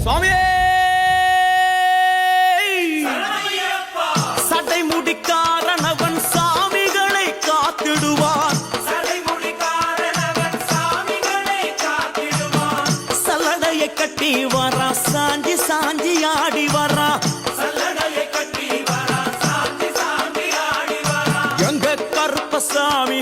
சுவாமியே சடை முடிக்காரணவன் சாமிகளை காத்திடுவான். சல்லடையை கட்டி வரா சாஞ்சி சாஞ்சி ஆடி வரா. எங்க கருப்பசாமி